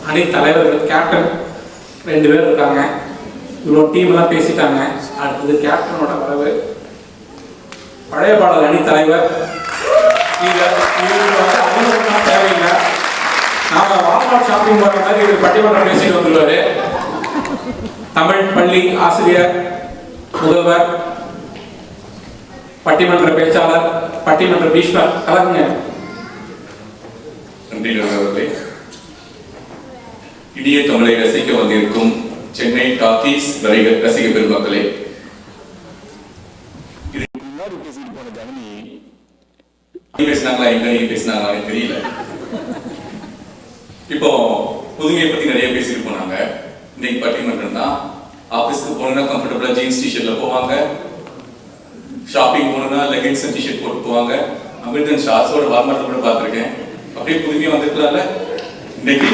அணி தலைவர்கள் கேப்டன் 2 பேர் இருக்காங்க. இவ்வளோ டீம்லாம் பேசிட்டாங்க. அடுத்தது கேப்டனோட வரவு. பழைய பாடல் அணி தலைவர் அறிமுகம்லாம் தேவையில்லை. நாம வால்மார்ட் ஷாப்பிங் போகிற மாதிரி இவர் பட்டிமன்றம் பேசிட்டு வந்துடுவாரு. தமிழ் பள்ளி ஆசிரியர், முதல்வர், பட்டிமன்ற பேச்சாளர், பட்டிமன்ற பீஷ்மர். கலக்குங்க. நன்றி நண்பர்களே. இனிய தமிழை ரசிக்க வந்திருக்கும் சென்னை டாக்கீஸ் ரசிக பெருமக்களே, பேசிட்டு போன ஜனனி பேசினாங்களா எங்க பேசினாங்களா தெரியல. இப்போ புதுமையை பத்தி நிறைய பேசிட்டு போனாங்க. இன்னைக்கு பட்டிமன்றம் தான். ஆபீஸ்க்கு போனா கம்ஃபர்டபுளா ஜீன்ஸ் டிஷர்ட்ல போவாங்க, ஷாப்பிங் போனா லெகின்ஸ் டிஷர்ட் போட்டு போவாங்க. அமிர்தன் ஷார்ட்ஸோட வால்மார்ட்ல கூட பார்த்துருக்கேன். அப்படியே புதுமையா வந்துருக்கலாம்ல. இன்னைக்கு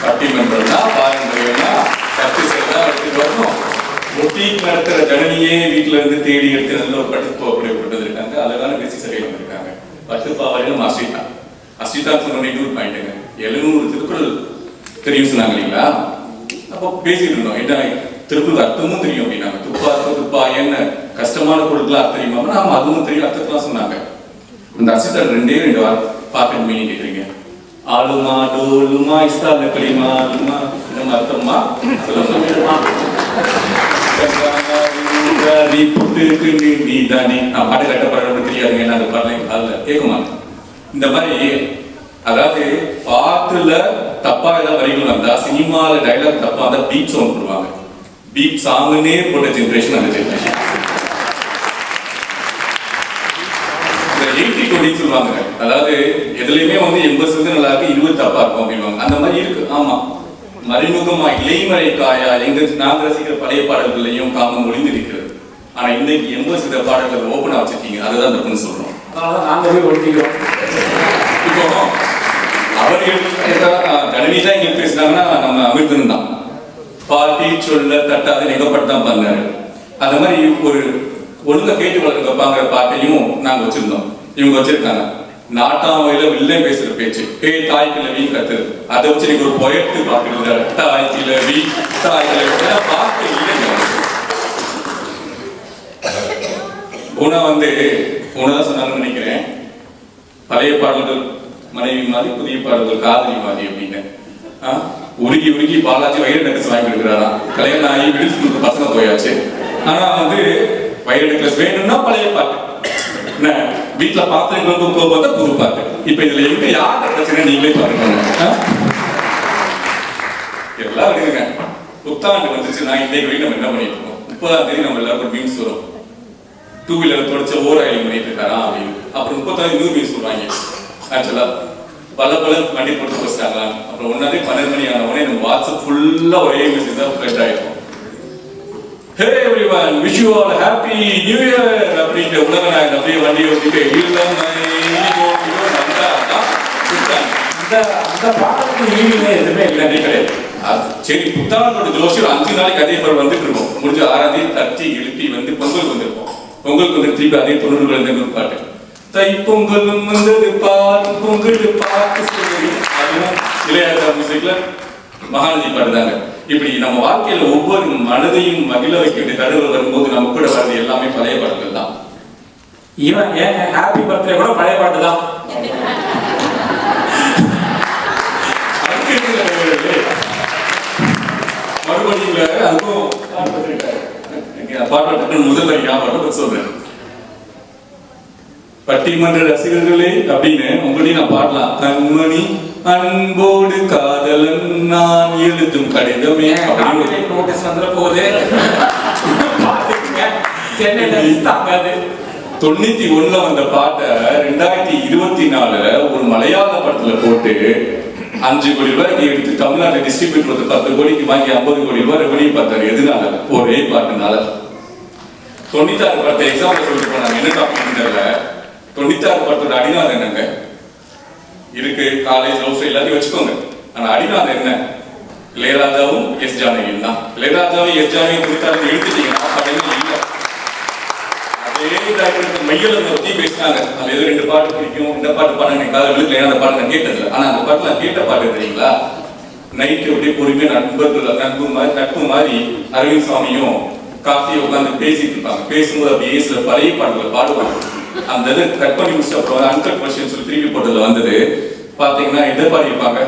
பட்டிமன்றம்னா பாரம்பரியம்னா சர்ச்சைலாம் எடுத்துட்டு வரணும். ஒட்டிக்கு நடத்துற ஜனனியே வீட்டுல இருந்து தேடி எடுத்து நல்ல ஒரு பட்டு போகப்பட்டு இருக்காங்க. அழகான பேசி சரியாக வந்திருக்காங்க. பட்டு பாவாயிலும் அஸ்ரிதா சொன்ன இன்னொரு பாயிண்ட்டுங்க. 700 திருக்குறள் தெரியும் சொன்னாங்க இல்லைங்களா? அப்போ பேசிட்டு இருந்தோம். என்ன திருக்குறள் அர்த்தமும் தெரியும் அப்படின்னாங்க. துப்பா என்ன கஷ்டமான பொருட்கள் அர்த்தம் தெரியுமா? நாம அதுவும் தெரியும், அர்த்தத்தான் சொன்னாங்க. இந்த அஸ்ரிதா 2 பார்க்க மீனிங் கேட்குறீங்க. ஆளுமா டோலுமா இஸ்தால களிமா ஆளுமா நம்ம அர்த்தமா சொல்லுமா பாட்டு கட்டப்பட தெரியாதுங்க. என்ன அந்த பாடல அதில் கேட்குமா? இந்த மாதிரி அதாவது பாட்டுல தப்பா ஏதாவது வரிகள் வந்தா சினிமால டைலாக் தப்பா இருந்தா பீப் சாங் போடுவாங்க. பீப் சாங்னே போட்ட ஜென்ரேஷன் அந்த ஜென்ரேஷன். சொல்லுவாங்க. அதாவது எதுலையுமே 80% நல்லா இருக்கு, 20 தப்பா இருக்கும் அப்படின்வாங்க. அந்த மாதிரி இருக்கு. ஆமா, மறைமுகமா இலைமறை காயா எங்க நாங்க ரசிக்கிற பழைய பாடல்களையும் காமம் ஒளிந்து இருக்கிறது. ஆனா இன்னைக்கு 80% பாடல்கள் ஓப்பனா வச்சிருக்கீங்க. அதுதான் தப்புன்னு சொல்றோம். நாங்களே ஒழிக்கிறோம். இப்போ அவர்கள் ஜனனி தான் இங்க பேசினாங்கன்னா நம்ம அமிர்தன் தான். பாட்டி சொல்ல தட்டாது நெகப்பட்டு பண்ணாரு. அந்த மாதிரி ஒரு ஒழுங்கா கேட்டு வளர்க்கப்பாங்கிற பாட்டையும் நாங்க வச்சிருந்தோம். இவங்க வச்சிருக்காங்க நாட்டாமையில வில்லை பேசுற பேச்சு. தாய் கிழவி கத்துறது. அதை வச்சு நீங்க ஒரு பொயட்டு பாக்குறது. தாய் கிழவி பாட்டு இல்லைங்க. உணதான் சொன்னாங்கன்னு நினைக்கிறேன். பழைய பாடல்கள் மனைவி மாதிரி, புதிய பாடல்கள் காதலி மாதிரி அப்படின்னு உருகி பாலாஜி வயிறு நெக்லஸ் வாங்கி கொடுக்குறாரா. கல்யாணம் ஆகி விடுத்து பசங்க போயாச்சு. ஆனா வயிறு நெக்லஸ் வேணும்னா பழைய பாட்டு. வீட்டுல பாத்திரங்களுக்கு போகும்போது புது பாட்டு. இப்ப இதுல எங்க யார் பிரச்சனை நீங்களே பாருங்க. எல்லாம் விடுங்க. புத்தாண்டு வந்துச்சு. நான் இன்னைக்கு வரைக்கும் நம்ம என்ன பண்ணிட்டு இருக்கோம்? 30ஆம் தேதி நம்ம எல்லாருக்கும் மீன்ஸ் வரும். 2 வீலர் தொடச்ச ஓராயில் பண்ணிட்டு இருக்காரா அப்படின்னு. அப்புறம் 30ஆம் தேதி மீன்ஸ் சொல்றாங்க. ஆக்சுவலா பல வண்டி போட்டு வச்சிட்டாங்களா. அப்புறம் 1ஆம் தேதி 12 மணி ஆன உடனே நம்ம வாட்ஸ்அப் ஃபுல்லா ஒரே மெசேஜ் தான் ஃபிளட் ஆயிருக்கும். Hey everyone, wish you all happy new year அப்படிங்கிற உலக நாயகன் அப்படியே வண்டி ஓட்டிட்டு அந்த பாடலுக்கு ஈவினிங் எதுவுமே இல்லைன்னே கிடையாது. சரி, புத்தாண்டோட ஜோசியம் 5 நாளைக்கு அதே போல் வந்துட்டு இருக்கோம். முடிஞ்ச 6ஆம் தேதி தட்டி எழுப்பி பொங்கல் வந்திருப்போம். பொங்கலுக்கு வந்து திருப்பி அதே 90கள் ஒரு பாட்டு. தை பொங்கலும் வந்தது பாட்டு பொங்கல் பாட்டு சொல்லி அதுவும் இளையராஜா மியூசிக்ல மகாநதி பாடுதாங்க. இப்படி நம்ம வாழ்க்கையில ஒவ்வொரு மனதையும் மகிழ வைக்க வேண்டிய தடவை வரும்போது நம்ம கூட வர்றது எல்லாமே பழைய பாடல்கள் தான். ஈவன் ஏன் ஹாப்பி பர்த்டே கூட பழைய பாட்டு தான். மறுபடியும் அதுவும் பாட்டு முதல் வரி ஞாபகம் சொல்றேன். பட்டிமன்ற ரசிகர்களே அப்படின்னு உங்களையும் நான் பாடலாம். கண்மணி அன்போடு காதலன் நான் எழுதும் கடிதமே நோட்டீஸ் வந்துட போகுது. 91 வந்த பாட்டை 2024 ஒரு மலையாள படத்துல போட்டு 5 கோடி ரூபாய்க்கு எடுத்து தமிழ்நாட்டை டிஸ்ட்ரிபியூட் வந்து 10 கோடிக்கு வாங்கி 50 கோடி ரூபாய் ரெவன்யூ பார்த்தாரு. எதுனால? ஒரே பாட்டுனால. 96 படத்தை எக்ஸாம்பிள் சொல்லிட்டு போனாங்க. என்ன டாபிக் தெரியல. 96 படத்தோட அடிநாதம் என்னங்க இருக்கு? காலேஜ் லவ் எல்லாத்தையும் வச்சுக்கோங்க. ஆனா அடிநாதம் என்ன? இளையராஜாவும் எஸ் ஜானகியும் தான். இளையராஜாவும் எஸ் ஜானகியும் குறித்தாலும் எழுத்துட்டீங்கன்னா படங்கள் இல்லை. அதே மையல பத்தி பேசினாங்க. அது ஏதோ 2 பாட்டு பிடிக்கும், இந்த பாட்டு பாடுங்க காதல் விழுக்கல. அந்த பாட்டு நான் கேட்டதில்லை. ஆனா அந்த பாட்டு நான் கேட்ட பாட்டு தெரியுங்களா? நைட்டு அப்படியே பொறுமையா நட்பு மாதிரி அரவிந்த் சாமியும் காஃபியை உட்காந்து பேசிட்டு இருப்பாங்க. பேசும்போது அப்படியே சில பழைய பாடல்களை பாடுவாங்க. அந்த இதை கட் பண்ணி முடிச்சு அப்புறம் அன்கட் கொஸ்டின் சொல்லி திருப்பி போட்டதுல வந்தது பாத்தீங்கன்னா இதை பாடியிருப்பாங்க.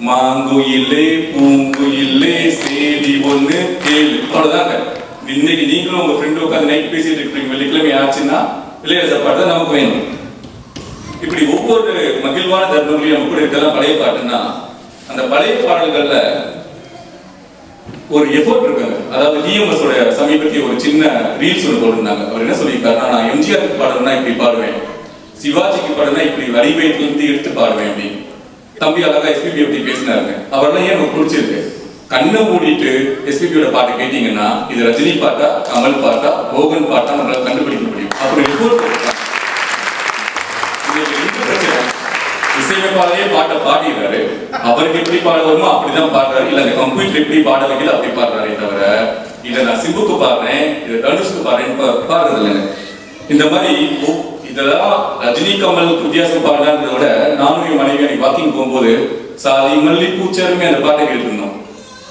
மாங்குயிலே பூங்குயிலே சேதி ஒண்ணு கேளு. அவ்வளவுதாங்க. இன்னைக்கு நீங்களும் உங்க ஃப்ரெண்டு உட்காந்து நைட் பேசிட்டு இருக்கீங்க. வெள்ளிக்கிழமை ஆச்சுன்னா இளையராஜா பாட்டு தான் நமக்கு வேணும். இப்படி ஒவ்வொரு மகிழ்வான தருணங்களையும் நம்ம கூட இருக்கலாம். பழைய பாட்டுன்னா அந்த பழைய பாடல்கள்ல ஒரு எஃபோர்ட் இருக்காங்க. அதாவது டிஎம்எஸ் உடைய சமீபத்திய ஒரு சின்ன ரீல்ஸ் ஒன்று போட்டிருந்தாங்க. அவர் என்ன சொல்லியிருக்காருன்னா, நான் எம்ஜிஆருக்கு பாடுறதுனா இப்படி பாடுவேன், சிவாஜிக்கு பாடுறதுனா இப்படி வடிவத்திலிருந்து எடுத்து பாடுவேன் அப்படின்னு. தம்பி அழகா எஸ்பிபி அப்படி பேசினாருங்க. அவரெல்லாம் ஏன் எனக்கு பிடிச்சிருக்கு. கண்ணை மூடிட்டு எஸ்பிபியோட பாட்டு கேட்டீங்கன்னா இது ரஜினி பாட்டா, கமல் பாட்டா, போகன் பாட்டா நம்மளால கண்டுபிடிக்க முடியும். அப்படி எஃபோர்ட் இருக்காங்க. இசையமைப்பாளரே பாட்டை பாடிடுறாரு. அவருக்கு எப்படி பாட வருமோ அப்படிதான் பாடுறாரு. இல்ல அந்த கம்ப்யூட்டர் எப்படி பாட வைக்கல அப்படி பாடுறாரே தவிர இதை நான் சிம்புக்கு பாடுறேன், இதை தனுஷ்க்கு பாடுறேன்னு பாடுறது இல்லைங்க. இந்த மாதிரி இதெல்லாம் ரஜினி கமல் வித்தியாசம் பாடுறத விட நானும் என் மனைவி அன்னைக்கு வாக்கிங் போகும்போது சாதி மல்லி பூச்சாருமே அந்த பாட்டை கேட்டுருந்தோம்.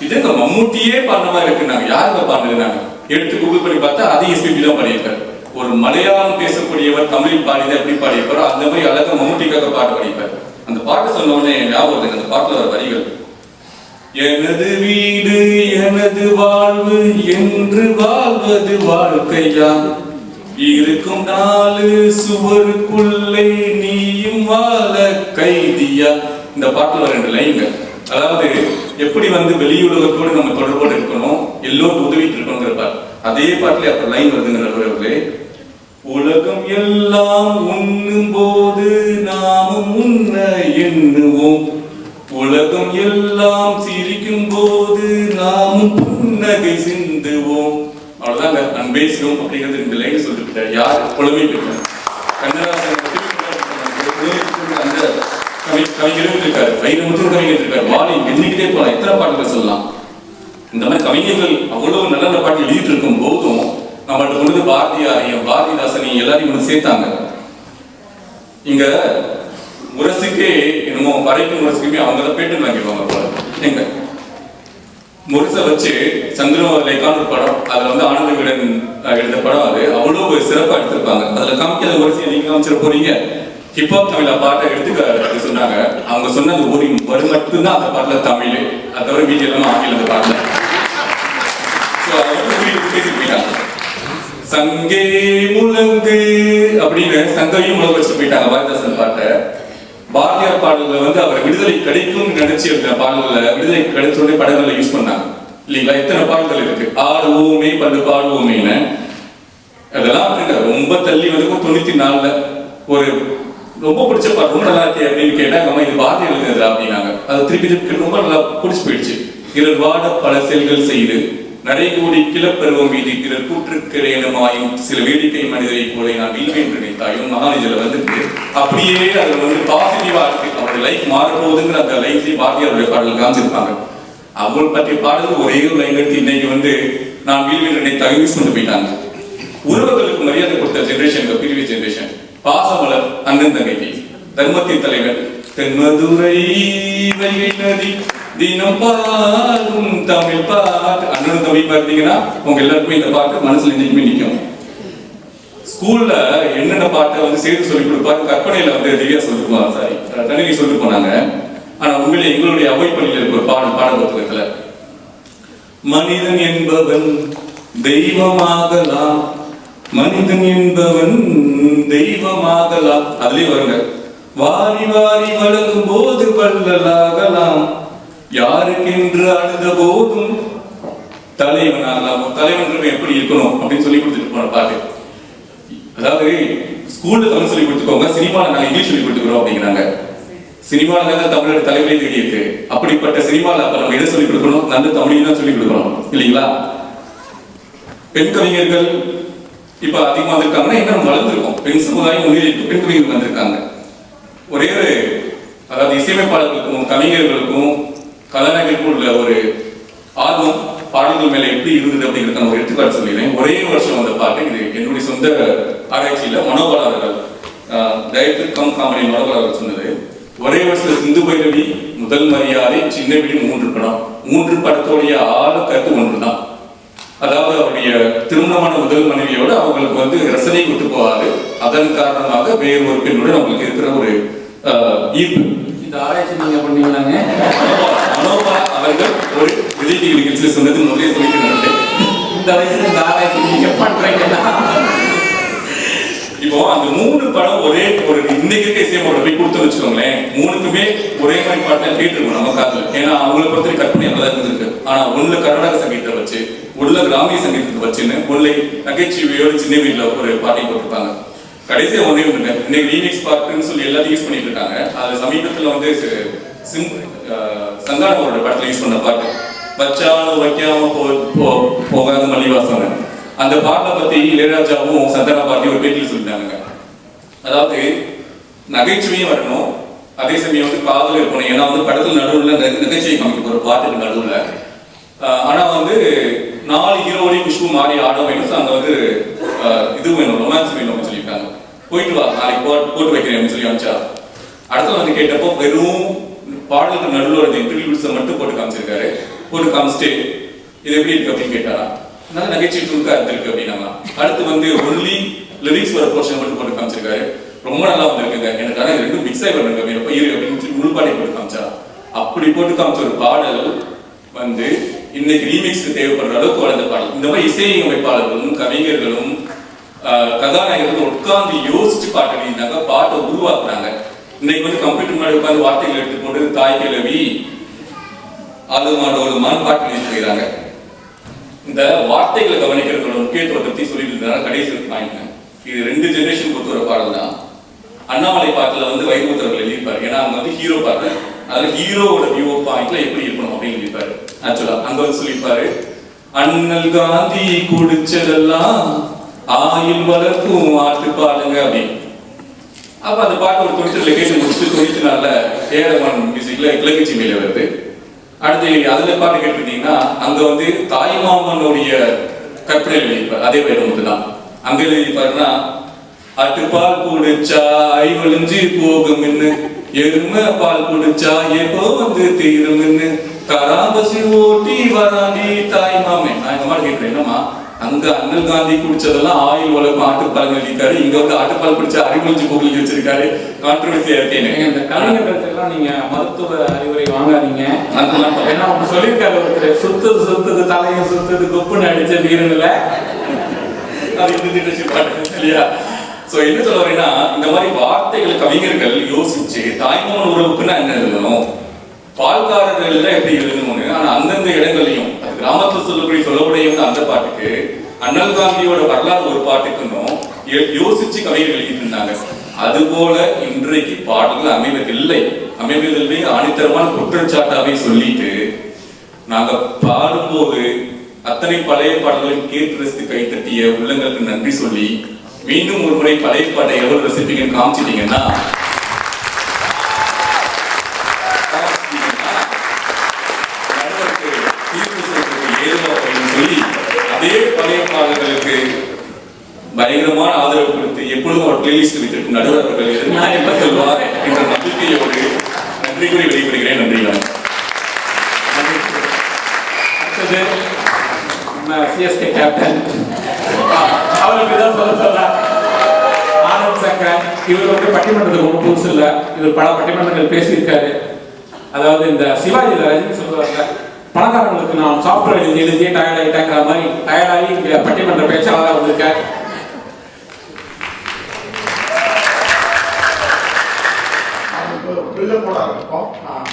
இது இந்த மம்முட்டியே பாடுற மாதிரி இருக்குன்னாங்க. யாருங்க பாடுறாங்க எடுத்து கூகுள் பண்ணி பார்த்தா அது எஸ்பிபி தான் பாடியிருக்காரு. ஒரு மலையாளம் பேசக்கூடியவர் தமிழில் பாடியதை எப்படி பாடியிருப்பாரோ அந்த மாதிரி அழகா மம்முட்டிக்காக பாட்டு பாடிப்பார். அந்த பாட்டு சொன்ன உடனே ஞாபகம் அந்த பாட்டுல வர வரிகள், எனது வீடு எனது வாழ்வு என்று வாழ்வது வாழ்க்கையா, இருக்கும் 4 சுவருக்குள்ளே நீயும் வாழ கைதியா. இந்த பாட்டுல வர 2 லைன்கள். அதாவது எப்படி வெளியுலகத்தோடு நம்ம தொடர்போடு இருக்கணும், எல்லோரும் உதவிட்டு இருக்கணுங்கிறப்பார். அதே பாட்டுல அப்ப லைன் வருதுங்கிறவர்களே, உலகம் எல்லாம் உண்ணும் போது நாமும் உண்ண எண்ணுவோம், உலகம் எல்லாம் சிரிக்கும் போது நாமும் புன்னகை சிந்துவோம். அவ்வளவுதாங்க. அன்பே சிவம் அப்படிங்கிறது இந்த லைன் சொல்லிட்டு யார் புலமைக்கு கண்ணதாசன் அந்த கவிஞரும் இருக்காரு, வைரமுத்து கவிஞர் இருக்காரு, வாலி எண்ணிக்கிட்டே போலாம். எத்தனை பாட்டுகள் சொல்லலாம். இந்த மாதிரி கவிஞர்கள் அவ்வளவு நல்ல பாட்டு எழுதிட்டு இருக்கும் போதும் நம்மள்ட்ட கொண்டு பாரதியாரையும் பாரதிதாசனையும் எல்லாரையும் சேர்த்தாங்க. இங்க முரசுக்கே என்னமோ வரைக்கும் முரசுக்குமே அவங்க தான் பேட்டு வாங்கிடுவாங்க போல. எங்க முரசை வச்சு சந்திரலேகான் ஒரு படம், அதுல ஆனந்த விகடன் எடுத்த படம். அது அவ்வளவு சிறப்பா எடுத்திருப்பாங்க. அதுல காமிக்காத முரசையை நீங்க காமிச்சிட போறீங்க. ஹிப்ஹாப் தமிழ பாட்டை எடுத்து சொன்னாங்க. அவங்க சொன்னது ஒரு மட்டும்தான் அந்த பாட்டுல தமிழ், அதை தவிர மீதி எல்லாமே ஆங்கில அந்த பாட்டுல. சங்கே முழங்கு அப்படின்னு சங்கையும் முழங்க வச்சு போயிட்டாங்க பாரதிதாசன் பாட்டை. பாரதியார் பாடல்கள் அவர் விடுதலை கிடைக்கும் நினைச்சு இருக்கிற பாடல்களை விடுதலை கிடைச்சோட படங்கள்ல யூஸ் பண்ணாங்க இல்லைங்களா. எத்தனை பாடல்கள் இருக்கு. ஆடுவோமே பண்டு பாடுவோமேன்னு அதெல்லாம் ரொம்ப தள்ளி 94ல ஒரு ரொம்ப பிடிச்ச பாட்டு, ரொம்ப நல்லா இருக்கே அப்படின்னு கேட்டாங்க. இது பாரதியார் எழுதுறா அப்படின்னாங்க. அது திருப்பி ரொம்ப நல்லா பிடிச்சு போயிடுச்சு. இதில் வாட பல செயல்கள் செய்து நடைகூடி கிளப்பருவம் மீது பிறர் கூற்றுக்கிறேனுமாயும் சில வேடிக்கை மனிதரை போல நான் வீழ்வேன் என்று நினைத்தாயும் மகாநிதியில அப்படியே அதுல பாசிட்டிவா இருக்கு. அவருடைய லைஃப் மாறப்போகுதுங்கிற அந்த லைஃபை பாரதியாருடைய பாடல் காமிச்சிருப்பாங்க. அவள் பற்றிய பாடல் ஒரே ஒரு லைன் எடுத்து இன்னைக்கு நான் வீழ்வேன் நினைத்தாயும் யூஸ் பண்ணி போயிட்டாங்க. உறவுகளுக்கு மரியாதை கொடுத்த ஜெனரேஷன், பிரிவிய ஜெனரேஷன். பாசமலர் அண்ணன் தங்கைக்கு, தர்மத்தின் தலைவர் தென்மதுரை வைகை நதி தினம் பாடும் தமிழ் பாட்டு. அண்ணன் தம்பி பார்த்தீங்கன்னா உங்க எல்லாருக்குமே இந்த பாட்டு மனசுல இன்னைக்குமே நிற்கும். ஸ்கூல்ல என்னென்ன பாட்டை சேர்த்து சொல்லி கொடுப்பாரு. கற்பனையில திவ்யா சொல்லிருப்பாங்க, தனிவி சொல்லிட்டு போனாங்க. ஆனா உண்மையிலே எங்களுடைய அவை பள்ளியில் இருக்க ஒரு பாட புத்தகத்துல மனிதன் என்பவன் தெய்வமாகலாம், மனிதன் என்பவன் தெய்வமாகலாம். அதுலயே வருங்க, வாரி வாரி வழங்கும் போது வள்ளலாகலாம், யாருக்கென்று அழுத போதும் தலைவன் ஆகலாம். தலைவன் எப்படி இருக்கணும் அப்படின்னு சொல்லி கொடுத்துட்டு போன பாட்டு. அதாவது ஸ்கூல்ல தமிழ் சொல்லி கொடுத்துக்கோங்க, சினிமாவில் நாங்கள் இங்கிலீஷ் சொல்லி கொடுத்துக்கிறோம் அப்படிங்கிறாங்க. சினிமாவில் தான் தமிழோட தலைவலி தேடி இருக்கு. அப்படிப்பட்ட சினிமாவில் அப்ப நம்ம எதை சொல்லிக் கொடுக்கணும்? நல்ல தமிழையும் தான் சொல்லிக் கொடுக்கணும் இல்லைங்களா. பெண் கவிஞர்கள் இப்ப அதிகமாக இருக்காங்கன்னா என்ன வளர்ந்துருக்கோம். பெண் சமுதாயம் முன்னேறிட்டு பெண் கவிஞர்கள் வந்திருக்காங்க. ஒரே ஒரு அதாவது இசையமைப்பாளர்களுக்கும் கவிஞர்களுக்கும் கதாநாயகர்களுக்கும் உள்ள ஒரு ஆர்வம் பாடல்கள் மேல எப்படி இருந்தது அப்படிங்கிறத ஒரு எடுத்துக்காட்டு சொல்லிடுறேன். ஒரே வருஷம் வந்த பாட்டு, இது என்னுடைய சொந்த ஆராய்ச்சியில மனோபாலர்கள் டைரக்டர் கம் காமெடி மனோபாலர்கள் சொன்னது. ஒரே வருஷத்துல சிந்து பைரவி, முதல் மரியாதை, சின்ன வீடு 3 படம். 3 படத்தோடைய ஆழ கருத்து ஒன்றுதான். அதாவது அவருடைய திருமணமான முதல் மனைவியோட அவங்களுக்கு வந்து ரசனை விட்டு போகாது. அதன் காரணமாக வேறு ஒரு பெண்ணுடன் அவங்களுக்கு இருக்கிற ஒரு ஈர்ப்பு. இந்த ஆராய்ச்சி நீங்க பண்ணீங்களாங்க? மனோபா அவர்கள் ஒரு விஜய் டிவி நிகழ்ச்சியில் சொன்னது முதலே சொல்லிட்டு இந்த வயசுல இந்த ஆராய்ச்சி நீங்க பண்றீங்கன்னா இப்போ அந்த 3 படம் ஒரே ஒரு இன்னைக்கு இருக்க இசையமோட போய் கொடுத்து வச்சுக்கோங்களேன், 3க்குமே ஒரே மாதிரி பாட்டு கேட்டுருக்கோம் நம்ம காத்துல. ஏன்னா அவங்களை பொறுத்த கற்பனை அங்கதான் இருந்திருக்கு. ஆனா ஒண்ணுல கர்நாடக சங்கீதத்தை வச்சு, ஒண்ணுல கிராமிய சங்கீதத்தை வச்சுன்னு ஒன்றை நகைச்சுவையோட சின்ன வீட்டுல ஒரு பாட்டை போட்டிருப்பாங்க. கடைசியா ஒன்றே ஒண்ணுங்க, இன்னைக்கு ரீமிக்ஸ் பாட்டுன்னு சொல்லி எல்லாத்தையும் யூஸ் பண்ணிட்டு இருக்காங்க. அது சமீபத்துல வந்து சந்தானமோட படத்துல யூஸ் பண்ண பாட்டு வச்சாலும் வைக்காம போகாத மல்லிவாசம். அந்த பாட்டை பத்தி இளையராஜாவும் சந்தான பாட்டியும் ஒரு பேட்டியில் சொல்லிட்டாங்க. அதாவது நகைச்சுவையும் வரணும், அதே சமயம் வந்து காதல் இருக்கணும். ஏன்னா வந்து படத்துல நடுவில் நகைச்சுவை காமிக்க ஒரு பாட்டுக்கு நடுவில். ஆனா வந்து 4 ஹீரோடையும் குஷ்பு மாறி ஆடும் வேணும். அங்க வந்து இது வேணும், ரொமான்ஸ் வேணும் அப்படின்னு சொல்லியிருக்காங்க. போயிட்டு வா, நாளைக்கு போட்டு வைக்கிறேன் அப்படின்னு சொல்லி அனுப்பிச்சா. அடுத்த வந்து கேட்டப்போ வெறும் பாடலுக்கு நடுவில் ஒரு இன்டர்வியூஸை மட்டும் போட்டு காமிச்சிருக்காரு. போட்டு காமிச்சிட்டு இது எப்படி இருக்கு அப்படின்னு கேட்டாரா, நல்ல நகைச்சுவை துணுக்கா இருந்திருக்கு அப்படின்னா. அடுத்து வந்து ஒன்லி லிரிக்ஸ் வர போர்ஷன் மட்டும் போட்டு காமிச்சிருக்காரு. ரொம்ப நல்லா வந்திருக்குங்க, எனக்கு ஆனால் இது 2 மிக்ஸ் ஆகி வரணுங்க அப்படின்னு முழுப்பாடை போட்டு காமிச்சா. அப்படி போட்டு காமிச்ச ஒரு பாடல் வந்து இன்னைக்கு ரீமிக்ஸ்க்கு தேவைப்படுற அளவுக்கு வளர்ந்த பாடல். இந்த மாதிரி இசையமைப்பாளர்களும் கவிஞர்களும் கதாநாயகர்களும் உட்கார்ந்து யோசிச்சு பாட்டு எழுதினாங்க, பாட்டை உருவாக்குறாங்க. இன்னைக்கு வந்து கம்ப்யூட்டர் முன்னாடி உட்கார்ந்து வார்த்தைகள் எடுத்துக்கொண்டு தாய் கிழவி அது மாடோடுமான்னு பாட்டு எழுதி போயிடறாங்க. இந்த வார்த்தைகளை கவனிக்கிறதோட முக்கியத்துவத்தை பத்தி சொல்லிட்டு இருந்தாலும் கடைசி பாயிண்ட், இது 2 ஜெனரேஷன் கொடுத்த ஒரு பாடல் தான். அண்ணாமலை பாட்டுல வந்து வைகுந்தர்கள் எழுதியிருப்பாரு. ஏன்னா அவங்க வந்து ஹீரோ பாட்டு, அதனால ஹீரோவோட வியூ பாயிண்ட்ல எப்படி இருக்கணும் அப்படின்னு எழுதியிருப்பாரு. ஆக்சுவலா அங்க வந்து சொல்லியிருப்பாரு, அண்ணல் காந்தி குடிச்சதெல்லாம் ஆயில் வளர்க்கும் ஆட்டு பாடுங்க அப்படின்னு. அப்ப அந்த பாட்டு ஒரு 90 கேட்டு முடிச்சுட்டு 94ல ஏரமன் மியூசிக்ல கிழக்குச்சி மேல வருது. அடுத்து அதுல பாட்டு கேட்டுக்கிட்டீங்கன்னா அங்க வந்து தாய்மாமனுடைய கற்பனை எழுதியிருப்பார். அதே பேர் தான் அங்க எழுதியிருப்பாருன்னா, அட்டுப்பால் குடிச்சா ஐவழிஞ்சு போகும் எருமை பால் குடிச்சா எப்போ வந்து தீரும் கராம்பசி ஓட்டி வராண்டி தாய்மாமே. நான் இந்த மாதிரி கேட்கிறேன், என்னமா அங்க அண்ணல் காந்தி குடிச்சதெல்லாம் ஆயில் வளர்க்கும் ஆட்டுப்பால் எழுதியிருக்காரு, இங்க வந்து ஆட்டுப்பால் குடிச்சா அறிவழிஞ்சு போகலி வச்சிருக்காரு. கான்ட்ரவர்சியா இருக்கேன். இந்த கலைஞர்களுக்கெல்லாம் நீங்க மருத்துவ அறிவுரை வாங்காதீங்க. ஏன்னா அவங்க சொல்லியிருக்காரு ஒருத்தர், சுத்துது தலையும் சுத்துது கொப்புன்னு அடிச்ச வீரன்ல அது இந்த பாட்டு இல்லையா? சோ என்ன சொல்ல வரேன்னா, இந்த மாதிரி வார்த்தைகளை கவிஞர்கள் யோசிச்சு தாய்மாமன் உறவுக்குன்னா என்ன எழுதணும், பால்காரர்கள் எப்படி எழுதணும்னு. ஆனா அந்தந்த இடங்களையும் அது கிராமத்துல சொல்லக்கூடிய சொல்லவுடைய அந்த பாட்டுக்கு அண்ணல் காந்தியோட வரலாறு ஒரு பாட்டுக்குன்னும் யோசிச்சு கவிஞர்கள் எழுதிட்டு இருந்தாங்க. அதுபோல இன்றைக்கு பாடல்கள் அமைவதில்லை. அமைவதில்லை ஆணித்தரமான குற்றச்சாட்டாவே சொல்லிட்டு நாங்க பாடும்போது அத்தனை பழைய பாடல்களையும் கேட்டு ரசித்து கை தட்டிய உள்ளங்களுக்கு நன்றி சொல்லி மீண்டும் ஒரு முறை பழைய பாட்டை எவ்வளவு ரசிப்பீங்கன்னு காமிச்சிட்டீங்கன்னா சொல்லி அதே பழைய பாடல்களுக்கு பயங்கரமான ஆதரவு கொடுத்து எப்பொழுதும் அவர் பிளேலிஸ்ட் வைத்திருக்கும் நடுவர் அவர்கள் நான் என்ன சொல்வார் என்ற நம்பிக்கையோடு நன்றி கூறி வெளிப்படுகிறேன். நன்றி. சிஎஸ்கே கேப்டன் அவருக்கு தான் சொல்ல ஆனந்த் சங்கர். இவர் வந்து பட்டிமன்றத்துக்கு ஒன்றும் புதுசு இல்லை, இவர் பல பட்டிமன்றங்கள் பேசியிருக்காரு. அதாவது இந்த சிவாஜி ரஜினி சொல்லுவாங்க, பணக்காரங்களுக்கு நான் சாஃப்ட்வேர் எழுதியே டயர்ட் ஆகிட்டேங்கிற மாதிரி டயர்டாகி இங்கே பட்டிமன்ற பேச்சாளராக வந்திருக்கேன்.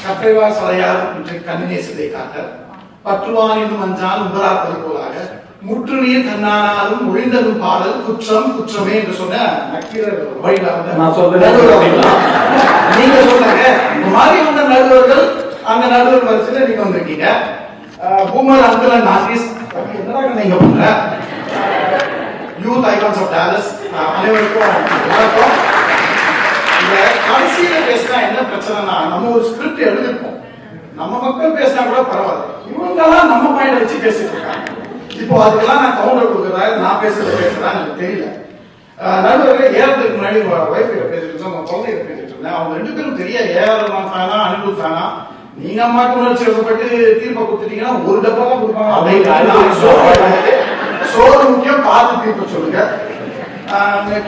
கற்றைவா சலையார் கண்ணினை சிதை காட்ட பற்றுவானின் மஞ்சால் உபராப்பது போலாக முற்று நீர் கண்ணானாலும் ஒழிந்ததும் பாடல் குற்றம் குற்றமே என்று சொன்ன நீங்க சொல்லுங்க. இந்த மாதிரி வந்த நடுவர்கள் அந்த நடுவர் வரிசையில நீங்க வந்திருக்கீங்க. பூமர் அங்கிள் அண்ட் ஆர்டிஸ் நீங்க பண்ற யூத் ஐகான்ஸ் ஆஃப் டாலஸ் அனைவருக்கும் வணக்கம். இந்த கடைசியில பேசினா என்ன பிரச்சனைனா, நம்ம ஒரு ஸ்கிரிப்ட் எழுதிருப்போம், நம்ம மக்கள் பேசினா கூட பரவாயில்ல, இவங்கெல்லாம் நம்ம பாயிண்ட் வச்சு பேசிட்டு இருக்காங்க. இப்போ அதுக்கெல்லாம் நான் கவுண்டர் கொடுக்குறதா நான் பேசுறதா எனக்கு தெரியல. நடுவர்களே ஏறதுக்கு முன்னாடி வைஃப் பேசிட்டு இருக்கோம், குழந்தைகிட்ட பேசிட்டு இருக்கோம். அவங்க 2 பேரும் பெரிய ஏஆர் ரஹ்மான் ஃபேனா அனிருத் ஃபேனா. நீங்க அம்மாக்கு உணர்ச்சி வசப்பட்டு தீர்ப்பை கொடுத்துட்டீங்கன்னா ஒரு டப்பா தான் கொடுப்பாங்க. சோறு முக்கியம், பார்த்து தீர்ப்பை சொல்லுங்க.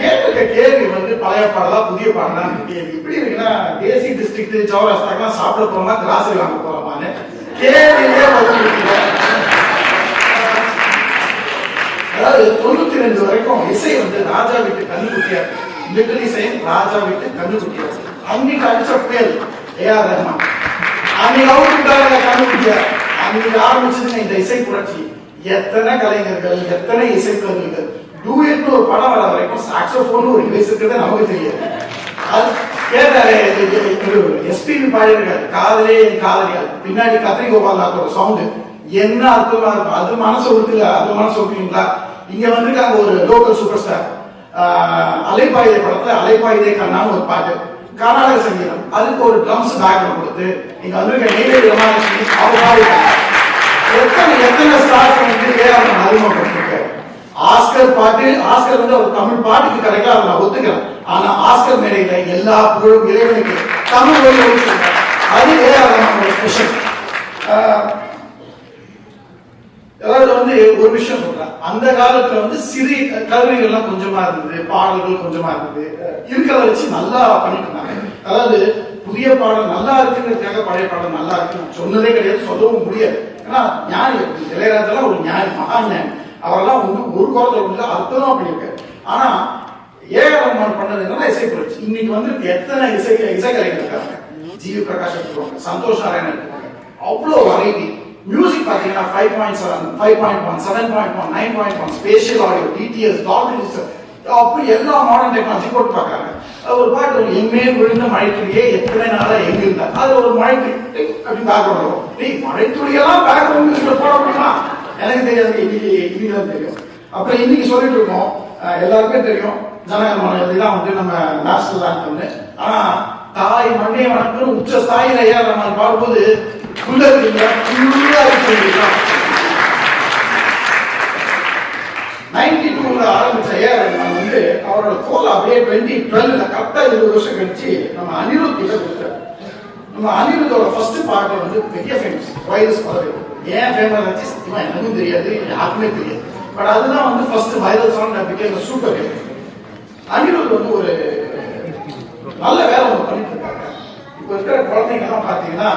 கேட்க கேள்வி வந்து பழைய பாடலா புதிய பாடலா கேள்வி இப்படி இருக்குன்னா, தேசி டிஸ்ட்ரிக்ட் சௌராஷ்டிராக்கெல்லாம் சாப்பிட போறோமா கிராசரி வாங்க போறோமான்னு கேள்வியே பதில். அதாவது 92 வரைக்கும் இசை வந்து ராஜா வீட்டு கண்ணுக்குட்டியா, லிட்டில் இசை ராஜா வீட்டு கண்ணுக்குட்டியா. அன்னைக்கு அடிச்ச பேர் ஏஆர் ரஹ்மான். அன்னைக்கு அவுட்டுட்டாங்க கண்ணுக்குட்டியா. அன்னைக்கு ஆரம்பிச்சதுங்க இந்த இசை புரட்சி. எத்தனை கலைஞர்கள், எத்தனை இசைக்கலைஞர்கள். டூயட்னு ஒரு படம் வர வரைக்கும் சாக்ஸோபோன் ஒரு டிவைஸ் இருக்கிறது நமக்கு தெரியாது. அது கேட்டாரு எஸ்பிபி பாடியிருக்காரு, காதலே என் காதலியா, பின்னாடி கத்திரி கோபால்நாத்தோட சவுண்டு என்ன அர்த்தமா இருக்கும். அது மனசு ஒருத்துல, அது மனசு ஒருத்தீங்களா. இங்க வந்திருக்காங்க ஒரு லோக்கல் சூப்பர் ஸ்டார், அலைப்பாயுதே படத்துல அலைப்பாயுதே கண்ணான்னு ஒரு பாட்டு, கர்நாடக சங்கீதம், அதுக்கு ஒரு ட்ரம்ஸ் பேக்ரவுண்ட் கொடுத்து இங்க வந்திருக்க நெய்வேலி ரமாலட்சுமி அவங்க எத்தனை ஸ்டார்ஸ் வந்து அறிமுகப்படுத்திருக்காரு. ஆஸ்கர் பாட்டு, ஆஸ்கர் வந்து ஒரு தமிழ் பாட்டுக்கு கிடைக்கல, அதை நான் ஒத்துக்கிறேன். ஆனா ஆஸ்கர் மேடையில எல்லா புகழும் இறைவனுக்கு தமிழ் வழி ஒழிச்சிருக்காரு. அது ஏஆர் ரஹ்மானோட ஸ்பெஷல். அதாவது வந்து ஒரு விஷயம் சொல்றேன், அந்த காலத்துல வந்து சிறு கருவிகள்லாம் கொஞ்சமா இருந்தது, பாடல்கள் கொஞ்சமா இருந்தது, இருக்கிறத வச்சு நல்லா பண்ணிட்டு இருந்தாங்க. அதாவது புதிய பாடல் நல்லா இருக்குங்கிறதுக்காக பழைய பாடல் நல்லா இருக்குன்னு சொன்னதே கிடையாது, சொல்லவும் முடியாது. ஏன்னா ஞானி இளையராஜெல்லாம் ஒரு ஞானி, மகா ஞானி. அவரெல்லாம் வந்து ஒரு குரத்தில் வந்து அர்த்தமா பண்ணியிருக்காரு. ஆனா ஏஆர் ரஹ்மான் பண்ணது என்னன்னா இசை புரட்சி. இன்னைக்கு வந்து எத்தனை இசைக்கலைஞர் இருக்காங்க. ஜிவி பிரகாஷ் எடுத்துக்கோங்க, சந்தோஷ் நாராயணன் எடுத்துக்கோங்க, அவ்வளோ வெரைட்டி. மியூசிக் பாத்தீங்கன்னா 5.7, 5.1, 7.1, 9.1, spatial audio, DTS, Dolby digital, அப்படி எல்லா மாடர்ன் டெக்னாலஜி போட்டு பார்க்கறாங்க. ஒரு பாட்டு ஒரு எங்கே விழுந்த மழைத்துளியே எத்தனை நாளா எங்க இருந்தா அது ஒரு மழைத்துளி அப்படின்னு பேக்ரவுண்ட் வரும். மழைத்துளியெல்லாம் பேக்ரவுண்ட் போட முடியுமா? எனக்கு தெரியாது, இன்னைக்கு தெரியும். அப்புறம் இன்னைக்கு சொல்லிட்டு இருக்கோம், எல்லாருக்கும் தெரியும் ஜனகணமன இதெல்லாம் வந்து நம்ம நேஷனல் ஆந்தம்னு. ஆனா தாய் மண்ணை வணக்கம் உச்ச ஸ்தாயில ஏஆர் ரஹ்மான் பாடும்போது 92 ஆரம்பிச்ச ஏஆர் ரஹ்மான் வந்து அவரோட கோல் அப்படியே 2012 கரெக்டா 20 வருஷம் கழிச்சு நம்ம அனிருத் கிட்ட கொடுத்தாரு. நம்ம அனிருத்தோட ஃபர்ஸ்ட் பாட்டு வந்து பெரிய ஃபேமஸ், வைரஸ் பதவி. ஏன் ஃபேமஸ் ஆச்சு சத்தியமா எனக்கும் தெரியாது, யாருக்குமே தெரியாது. பட் அதுதான் வந்து first viral song became super hit. Anirudh வந்து ஒரு நல்ல வேலை ஒன்று பண்ணிட்டு இருக்காங்க. இப்போ இருக்கிற குழந்தைங்கலாம் பார்த்தீங்கன்னா,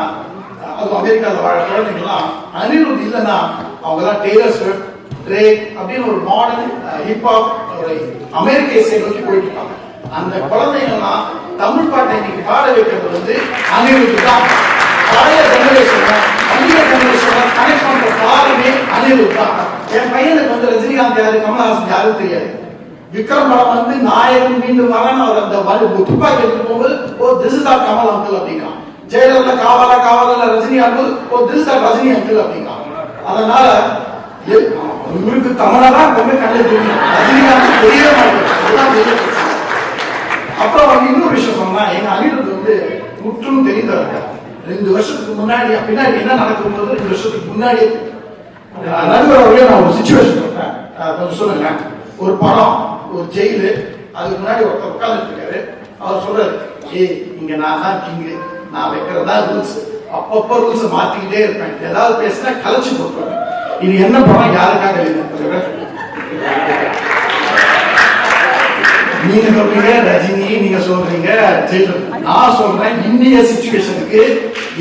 அது அமெரிக்காவில் வாழ குழந்தைங்கலாம் அனிருத் இல்லைன்னா அவங்கெல்லாம் டெய்லர் ஸ்விஃப்ட், ட்ரேக் அப்படின்னு ஒரு மாடர்ன் ஹிப்ஹாப் ஒரு அமெரிக்க இசையை நோக்கி போயிட்டு இருக்காங்க. அந்த குழந்தைங்கலாம் தமிழ் பாட்டை இன்னைக்கு பாட வைக்கிறது வந்து அனிருத் தான். பழைய ஜெனரேஷன் அதிக ஜெனரேஷன் கனெக்ட் பண்ற காரணமே அனிருத் தான். என் பையனுக்கு வந்து ரஜினிகாந்த் யாரு, கமல்ஹாசன் யாரும் தெரியாது. விக்ரம் படம் வந்து நாயகன் மீண்டும் வரன்னு அவர் அந்த துப்பாக்கி எடுத்து போகும்போது oh this is our Kamal uncle அப்படிங்கிறான். ஜெயலலிதா காவாலா காவாலா Rajini uncle oh this is our Rajini uncle அப்படிங்கிறான். அதனால இவருக்கு கமலாதான் கொஞ்சம் கண்ணில் தெரியும், ரஜினிகாந்த் தெரியவே மாட்டேங்குது. அப்புறம் வந்து இன்னொரு விஷயம் சொன்னா, எங்க அனிருத் வந்து முற்றும் தெரிந்தவர்கள். 2 வருஷத்துக்கு முன்னாடி பின்னாடி என்ன நடக்கும்போது 2 வருஷத்துக்கு முன்னாடியே நடுவர்களே நான் ஒரு சிச்சுவேஷன் சொல்றேன், கொஞ்சம் சொல்லுங்க. ஒரு படம், ஒரு ஜெயிலு, அதுக்கு முன்னாடி ஒருத்தர் உட்கார்ந்துட்டு இருக்காரு. அவர் சொல்றாரு, ஏய் இங்க நான் தான் கிங்கு, நான் வைக்கிறதா ரூல்ஸ், அப்பப்ப ரூல்ஸ் மாத்திக்கிட்டே இருப்பேன், ஏதாவது பேசினா கலைச்சு போட்டுருவேன். இது என்ன படம், யாருக்காக நீங்க சொல்றீங்க ரஜினி, நீங்க சொல்றீங்க ஜெயிலு, நான் சொல்றேன் இந்திய சிச்சுவேஷனுக்கு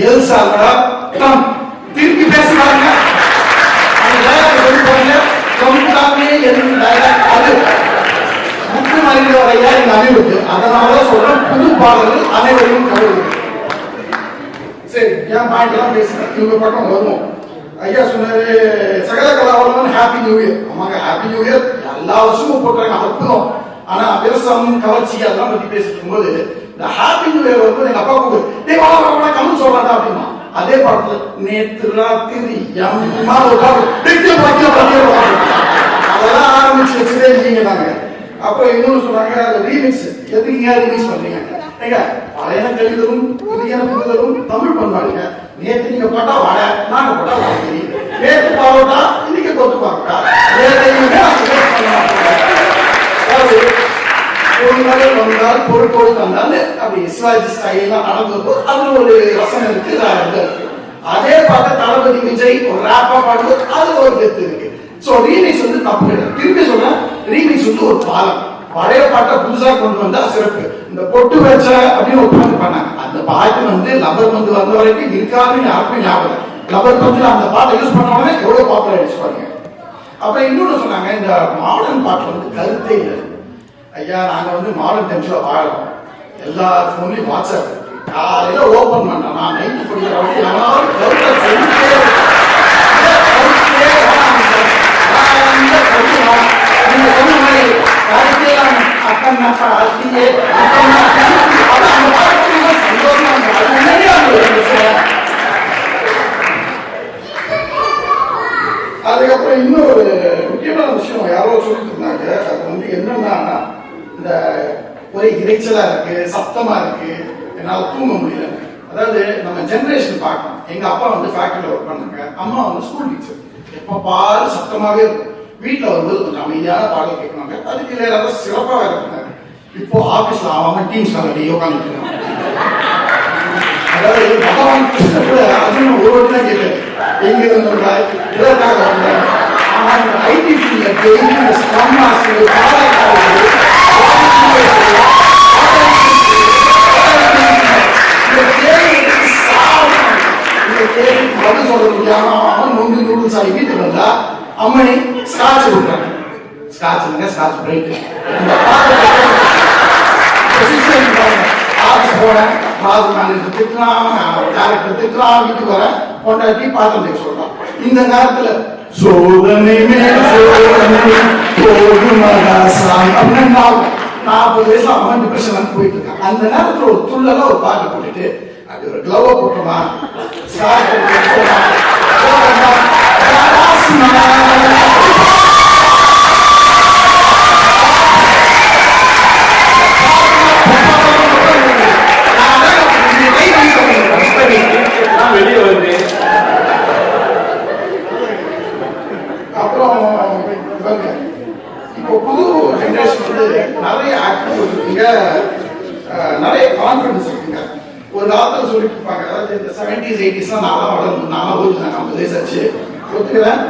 எல் சால்வடார் ட்ரம்ப் திருப்பி பேசுறாங்க. அதனால சொல்றேன் புது பாடல்கள் அனைவரையும் கவர்ந்து. சரி, என் பாயிண்ட் எல்லாம் பேசுறேன், இவங்க பக்கம் வருவோம். ஐயா சொன்னாரு சகல கலாவரம் ஹாப்பி நியூ இயர். ஆமாங்க, ஹாப்பி நியூ இயர் எல்லா வருஷமும் போட்டுறாங்க, அற்புதம். ஆனா விவசாயம் கவர்ச்சி அதெல்லாம் பத்தி பேசிட்டு இருக்கும்போது இந்த ஹாப்பி நியூ இயர் வரும்போது எங்க அப்பா கூப்பிடு கமல் சொல்றாங்க அப்படின்னா, அதே படத்துல நேத்து ராத்திரி அதெல்லாம் ஆரம்பிச்சு வச்சதே நீங்க தாங்க. அப்புறம் இன்னொன்னு சொன்னாங்க ரீமிக்ஸ், எதுக்கு ரீமிக்ஸ் பண்றீங்க? ஏங்க பழையன கழிதலும் புதியன புகுதலும் தமிழ் பண்பாடுங்க. நேற்று நீங்க போட்டா வடை, நாங்க போட்டா வாங்கி, நேற்று பாரோட்டா இன்னைக்கு கொத்து பாரோட்டா, மருமகள் வந்தால் பொறுப்போடு தந்தால் அப்படி சிவாஜி ஸ்டைலாம் நடந்தது. அது ஒரு ரசனை இருக்கு, இருக்கு. அதே பாட்ட தளபதி விஜய் ஒரு ராப்பா பாடுவது அது ஒரு கெத்து இருக்கு. சோ ரீமிக்ஸ் வந்து தப்பு கிடையாது. திருப்பி சொல்றேன், ரீமிக்ஸ் வந்து ஒரு பாலம். பழைய பாட்டை புதுசா கொண்டு வந்தா சிறப்பு. இந்த பொட்டு வச்ச அப்படின்னு ஒரு பாட்டு பண்ணாங்க. அந்த பாட்டு வந்து லப்பர் வந்து வந்த வரைக்கும் இருக்காதுன்னு யாருக்கும் ஞாபகம். லப்பர் வந்து அந்த பாட்டை யூஸ் பண்ண உடனே எவ்வளவு பாப்புலர் ஆயிடுச்சு பாருங்க. அப்புறம் இன்னொன்னு சொன்னாங்க, இந்த மாடர்ன் பாட்டு வந்து கருத்தே இல்லை. ஐயா நாங்க வந்து மாடர்ன் டைம்ஸ்ல வாழறோம். எல்லா போன்லயும் வாட்ஸ்அப் காலையில ஓபன் பண்ணா நான் நைட்டு படிக்கிற எல்லாரும் கருத்தை சொல்லிட்டே நீங்க சொன்ன மாதிரி கருத்தையெல்லாம் அக்கன் நாட்டா அத்தியே சந்தோஷமா அதுக்கப்புறம் இன்னொரு முக்கியமான விஷயம் யாரோ சொல்லிட்டு இருந்தாங்க. அது வந்து என்னன்னா, இந்த ஒரே இறைச்சலா இருக்கு, சத்தமா இருக்கு, என்னால தூங்க முடியல. அதாவது நம்ம ஜெனரேஷன் பார்க்கணும். எங்க அப்பா வந்து ஃபேக்டரியில ஒர்க் பண்ணாங்க, அம்மா வந்து ஸ்கூல் டீச்சர். எப்ப பாரு சத்தமாவே இருக்கும். வீட்டுல வரும்போது கொஞ்சம் அமைதியான பாடல் கேட்கணுங்க. அதுக்கு இளையராஜா சிறப்பா வேலை பண்ணாங்க. இப்போ ஆபீஸ்ல அவன் டீம்ஸ் அப்படியே உட்காந்துட்டு இருக்காங்க. அதாவது பகவான் கிருஷ்ண கூட அதுவும் ஒரு வாட்டி தான் கேட்டாரு, எங்க இருந்தாய் இதற்காக வந்தேன். ஆனால் ஐடி ஃபீல்ட்ல டெய்லி ஸ்கம் மாஸ்டர் பதில் சொல்ல முடியாம அவன் நொண்டு நூடுல்ஸ் ஆகி வீட்டுக்கு வந்தா அம்மனி ஸ்காட்ச் கொடுத்தாங்க. ஸ்காட்ச் ஸ்காட்ச் பிரைட் ஆஃபீஸ் போறேன், பாது மேனேஜர் திட்டுறான், டேரக்டர் திட்டுறான், வீட்டுக்கு வரேன், கொண்டாட்டி பாத்திரம் சொல்றான். இந்த நேரத்துல சோதனை மேல் சோதனை போதுமடா சாமி அப்படின்னு 40 வயசுல அவன் டிப்ரெஷன் வந்து போயிட்டு இருக்கான். அந்த நேரத்துல ஒரு துள்ளல ஒரு பாட்டு போட்டுட்டு அது ஒரு கிளவ போட்டோமா வெளியே வருது. அப்புறம் இப்போ புது ஜெனரேஷன் வந்து நிறைய ஆக்டிவ் இருக்குங்க, நிறைய கான்ஃபிடன்ஸ் இருக்குங்க. ஒரு காலத்தில் சொல்லிட்டு இருப்பாங்க, அதாவது இந்த 70s 80s நான்லாம் வளர்ந்து நான்லாம் போயிட்டு 50 வயசு ஆச்சு ஒத்துக்கிறேன்.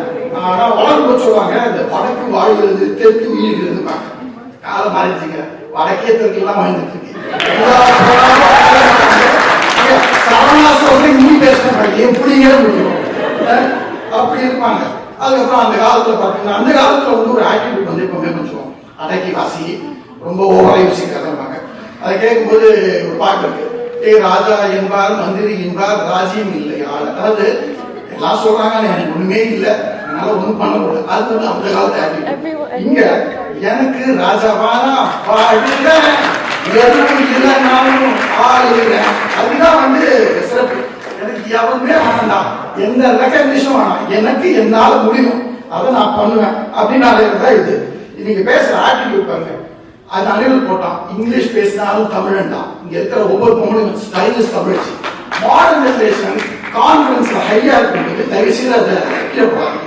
ஆனால் வளர்ந்து சொல்லுவாங்க இந்த வடக்கு வாழ்கிறது தெற்கு வீழ்கிறது. காலம் மாறிடுச்சுங்க, வடக்கே தெற்குலாம் வாழ்ந்துட்டு இருக்கு. இனி பேசுறாங்க எப்படியே முடியும் அப்படி இருப்பாங்க. அதுக்கப்புறம் அந்த காலத்துல பாத்தீங்கன்னா அந்த காலத்துல வந்து ஒரு ஆட்டிடியூட் வந்து எப்பவுமே கொஞ்சம் அடக்கி வாசி ரொம்ப ஓவரா யோசிக்கிறாங்க. அதை கேட்கும்போது ஒரு பாட்டு இருக்கு, ராஜா என்பார் மந்திரி என்பார் ராஜ்யம் இல்லை ஆள். அதாவது எல்லாம் சொல்றாங்க எனக்கு ஒண்ணுமே இல்லை, அதனால ஒண்ணும் பண்ண முடியாது. அது வந்து அந்த காலத்து ஆட்டிடியூட். இங்க எனக்கு ராஜாவானா இல்லைனாலும் ஆளுகிறேன், அதுதான் வந்து சிறப்பு. எனக்கு எவருமே வேண்டாம், எந்த ரெக்கக்னிஷன் வேணாம், எனக்கு என்னால முடியும், அதை நான் பண்ணுவேன் அப்படின்னு இது. நீங்க பேசுற ஆட்டிடியூட் பாருங்க. அது அணில் போட்டான், இங்கிலீஷ் பேசினாலும் தமிழன் தான். இங்க இருக்கிற ஒவ்வொரு பொருளும் ஸ்டைலிஷ் தமிழ். மாடர்ன் ஜெனரேஷன் கான்ஃபிடன்ஸ்ல ஹையா இருக்கும்போது தயவு செய்து அதை கீழே போடாது.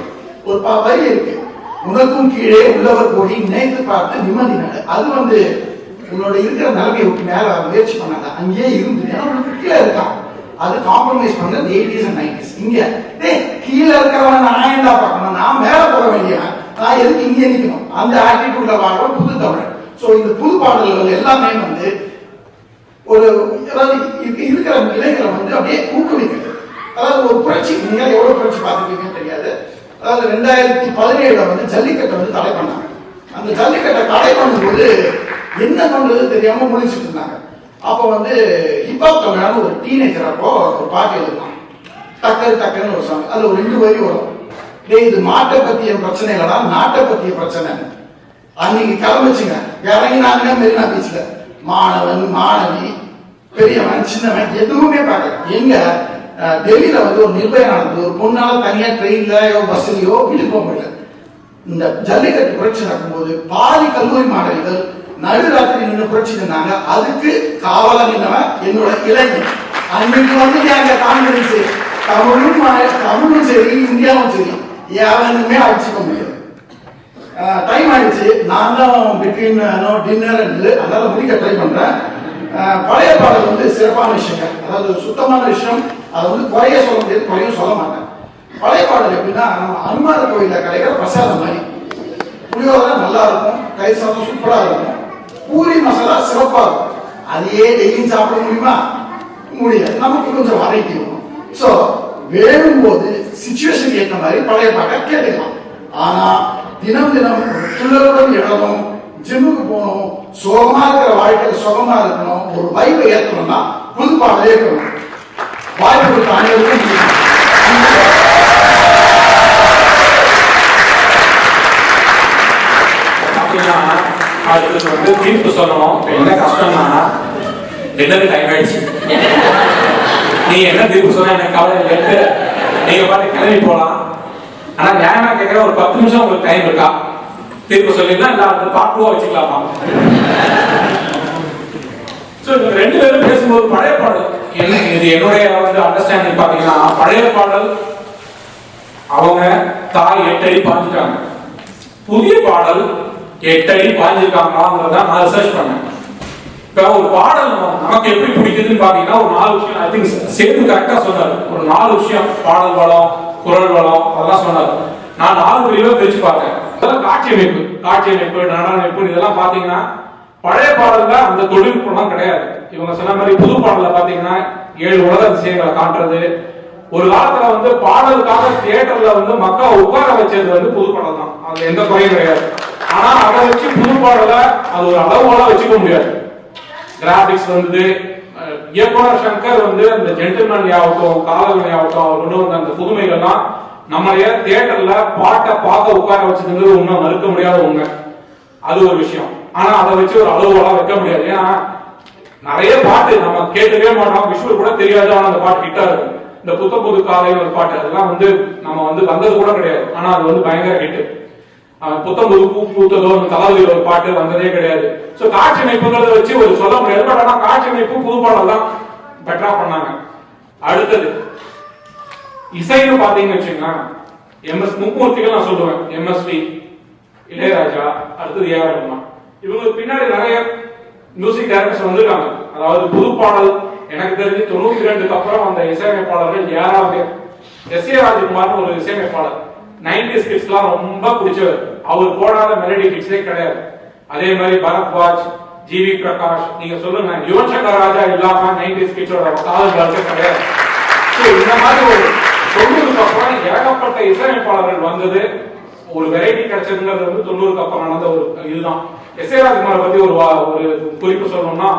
ஒரு வரி இருக்கு, உனக்கும் கீழே உள்ளவர் கூடி நினைத்து பார்த்து நிம்மதி நட. அது வந்து உன்னோட இருக்கிற நிலைமையை விட்டு மேல முயற்சி பண்ணாத, அங்கேயே இருந்து உனக்கு கீழே இருக்கான். அது காம்ப்ரமைஸ் பண்ண 80s and 90s. இங்க கீழே இருக்கிறவன் நான் என்ன பார்க்கணும், நான் மேல போக வேண்டியவன், நான் எதுக்கு இங்கே நிற்கணும், அந்த ஆட்டிடியூட்ல வாழ்ற புது தமிழ். ஸோ இந்த புது பாடல்கள் எல்லாமே வந்து ஒரு அதாவது இருக்கிற இளைஞர்களை வந்து அப்படியே ஊக்குவிக்குது. அதாவது ஒரு புரட்சி, நீங்க எவ்வளவு புரட்சி பார்த்துருக்கீங்கன்னு தெரியாது. அதாவது 2017 வந்து ஜல்லிக்கட்டை வந்து தடை பண்ணாங்க. அந்த ஜல்லிக்கட்டை தடை பண்ணும்போது என்ன பண்றது தெரியாம முடிச்சுட்டு இருந்தாங்க. அப்போ வந்து ஹிப்ஹாப் தமிழான ஒரு டீனேஜர் அப்போ ஒரு பாட்டு எழுதலாம், டக்கர் டக்கர்னு ஒரு சாங். அது ஒரு 2 வரி வரும், இது மாட்டை பத்திய பிரச்சனை இல்லடா நாட்டை பத்திய பிரச்சனை. அன்னைக்கு கிளம்பிச்சுங்க, இறங்கினாங்க மெரினா பீச்ல. மாணவன் மாணவி பெரியவன் சின்னவன் எதுவுமே பார்க்கல. எங்க டெல்லியில வந்து ஒரு நிர்பயம் நடந்தது, ஒரு பொண்ணால தனியா ட்ரெயின்லயோ பஸ்லயோ வீட்டுக்கு போக முடியல. இந்த ஜல்லிக்கட்டு புரட்சி நடக்கும்போது பாதி கல்லூரி மாணவிகள் நடுராத்திரி நின்று புரட்சி நின்றாங்க. அதுக்கு காவலா நின்றவன் என்னோட இளைஞன். அன்னைக்கு வந்து எங்க கான்பிடன்ஸ் தமிழும் சரி இந்தியாவும் சரி எவனுமே அடிச்சுக்க முடியாது. டைம் ஆயிடுச்சு. நான் தான் பிட்வீன் டின்னர் அதனால முடிக்க ட்ரை பண்றேன். பழைய பாடல் வந்து சிறப்பான விஷயங்கள், அதாவது சுத்தமான விஷயம். அதை வந்து குறைய சொல்ல முடியாது, குறையும் சொல்ல மாட்டேன். பழைய பாடல் எப்படின்னா நம்ம அனுமார் கோயிலில் கிடைக்கிற பிரசாதம் மாதிரி. புளியோதரை நல்லா இருக்கும், தயிர் சாதம் சூப்பரா இருக்கும், பூரி மசாலா சிறப்பா இருக்கும். அதையே டெய்லியும் சாப்பிட முடியுமா? முடியாது. நமக்கு கொஞ்சம் வெரைட்டி இருக்கும். ஸோ வேணும்போது சிச்சுவேஷன் ஏற்ற மாதிரி பழைய பாட்டை கேட்டுக்கலாம். ஆனா தினம் தினம் துள்ளலுடன் இடணும், ஜிம்முக்கு போகணும், சுகமா இருக்கிற வாழ்க்கையில சுகமா இருக்கணும், ஒரு வைப்பை ஏற்றணும்னா புது பாடலே இருக்கணும். வாய்ப்பு கொடுத்த அனைவருக்கும் அடுத்து வந்து தீர்ப்பு சொல்லணும். என்ன கஷ்டம்னா டின்னருக்கு டைம் ஆயிடுச்சு. நீ என்ன தீர்ப்பு சொன்னா எனக்கு கவலை இல்லை, நீங்க பாட்டு கிளம்பி போகலாம். ஆனா நியாயமா கேட்கிற ஒரு 10 நிமிஷம் உங்களுக்கு டைம் இருக்கா? தீர்ப்பு சொல்லிடலாம், இல்ல அந்த பாட்டுவா வச்சுக்கலாமா? ரெண்டு பேரும் பேசும்போது பழைய பாடல் என்ன, இது என்னுடைய வந்து அண்டர்ஸ்டாண்டிங் பாத்தீங்கன்னா, பழைய பாடல் அவங்க தாய் 8 அடி பாஞ்சிட்டாங்க, புதிய பாடல் 8 அடி பாஞ்சிருக்காங்கிறத நான் ரிசர்ச் பண்ணேன். இப்ப ஒரு பாடல் நமக்கு எப்படி பிடிக்குதுன்னு பாத்தீங்கன்னா ஒரு 4 விஷயம், ஐ திங்க் சேது கரெக்டா சொன்னாரு. ஒரு 4 விஷயம், பாடல் வளம், குரல் வளம், அதெல்லாம் சொன்னாரு. நான் 4 பிரிவா பிரிச்சு பார்த்தேன். அதெல்லாம் காட்சி அமைப்பு, நடன அமைப்பு, இதெல்லாம் பாத்தீங்கன்னா பழைய பாடல்ல அந்த தொழில்நுட்பம் கிடையாது. இவங்க சொன்ன மாதிரி புது பாடல்ல பாத்தீங்கன்னா 7 உலக விஷயங்களை காட்டுறது. ஒரு காலத்துல வந்து பாடலுக்காக தியேட்டர்ல வந்து மக்கள் உட்கார வச்சது வந்து புது பாடல் தான், அதுல எந்த குறையும் கிடையாது. ஆனா அதை வச்சு புது பாடல அது ஒரு அளவோட வச்சுக்க முடியாது. கிராபிக்ஸ் வந்து இயக்குனர் சங்கர் வந்து அந்த ஜென்டில்மேன் ஆகட்டும், காதல்மணி ஆகட்டும், அவர் கொண்டு வந்த அந்த புதுமைகள்லாம் நம்மளைய தியேட்டர்ல பாட்டை பார்க்க உட்கார வச்சதுங்கிறது உண்மை, மறுக்க முடியாத உண்மை. அது ஒரு விஷயம். ஆனா அதை வச்சு ஒரு அளவுகளா வைக்க முடியாது. ஏன்னா நிறைய பாட்டு நம்ம கேட்கவே மாட்டோம், விஷுவல் கூட தெரியாது, ஆனா அந்த பாட்டு ஹிட்டா இருக்கும். இந்த புது காலையில் ஒரு பாட்டு, அதெல்லாம் வந்து நம்ம வந்து வந்தது கூட கிடையாது, ஆனா அது வந்து பயங்கர ஹிட். புத்தம் புது பூ பூத்ததோ தளபதியில் ஒரு பாட்டு வந்ததே கிடையாது. சோ காட்சி அமைப்புங்கிறத வச்சு ஒரு சொல்ல முடியாது. பட் ஆனா காட்சி அமைப்பு புது பாடல் தான் பெட்டரா பண்ணாங்க. அடுத்தது இசைன்னு பாத்தீங்கன்னு வச்சுக்கலாம், எம்எஸ் மும்மூர்த்திகள் நான் சொல்லுவேன், எம்எஸ்வி, இளையராஜா, அடுத்தது ஏஆர் ரஹ்மான். இவங்களுக்கு பின்னாடி நிறைய மியூசிக் டைரக்டர்ஸ் வந்திருக்காங்க. அதாவது புது பாடல் எனக்கு தெரிஞ்சு 92க்கு அப்புறம் அந்த இசையமைப்பாளர்கள் யாராவது, எஸ் ஏ ராஜ்குமார்னு ஒரு இசையமைப்பாளர் 90s கிட்ஸ்லாம் ரொம்ப பிடிச்சவர். அவர் போடாத மெலடி கிட்ஸே கிடையாது. அதே மாதிரி பரத்வாஜ், ஜிவி பிரகாஷ், நீங்க சொல்லுங்க, யுவன் சங்கர் ராஜா இல்லாம 90s கிட்ஸோட காதல் கிடையாது. இந்த மாதிரி ஒரு 90க்கு அப்புறம் ஏகப்பட்ட இசையமைப்பாளர்கள் வந்தது, ஒரு வெரைட்டி கிடைச்சதுங்கிறது வந்து 90க்கு அப்புறம் நடந்த ஒரு இதுதான். எஸ் ஏ ராஜ்குமார் பத்தி ஒரு குறிப்பு சொல்லணும்னா,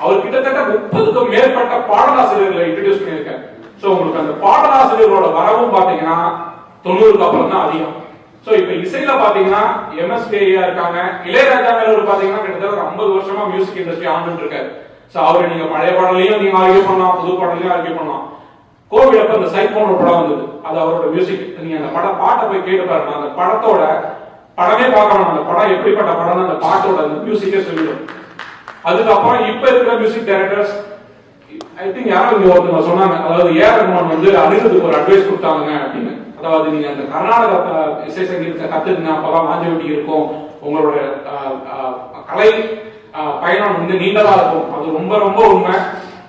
அவர் கிட்டத்தட்ட 30க்கும் மேற்பட்ட பாடலாசிரியர்களை இன்ட்ரோடியூஸ் பண்ணியிருக்காரு. சோ உங்களுக்கு அந்த பாடலாசிரியர்களோட வரவும் பாத்தீங்கன்னா 90க்கு அப்புறம் தான் அதிகம். சோ இப்ப இசையில பாத்தீங்கன்னா எம்எஸ்பியா இருக்காங்க. இளையராஜா பாத்தீங்கன்னா கிட்டத்தட்ட 50 வருஷமா மியூசிக் இண்டஸ்ட்ரி ஆண்டுட்டு இருக்காரு. சோ அவரு நீங்க பழைய பாடலையும் நீங்க ஆர்கியூ பண்ணலாம், புது பாடலையும் ஆர்கியூ பண்ணலாம். கோவிட் அப்ப அந்த சைக்கோன் ஒரு படம் வந்தது, அது அவரோட மியூசிக். நீங்க அந்த பாட்டை போய் கேட்டு பாருங்க, அந்த படத்தோட படமே பார்க்கலாம், அந்த படம் எப்படிப்பட்ட படம், அந்த பாட்டோட அந்த மியூசிக்கே சொல்லிடும். அதுக்கப்புறம் இப்ப இருக்கிற மியூசிக் டைரக்டர்ஸ், ஐ திங்க் யாரும் இங்க ஒருத்தவங்க சொன்னாங்க, அதாவது ஏஆர் ரஹ்மான் வந்து அனிருத்துக்கு ஒரு அட்வைஸ் கொடுத்தாங்க அப்படின்னு. அதாவது நீங்க அந்த கர்நாடக இசை சங்கீதத்தை கத்துக்குங்க, அப்பதான் வாஞ்சி இருக்கும், உங்களோட கலை பயணம் வந்து நீண்டதா இருக்கும். அது ரொம்ப ரொம்ப உண்மை.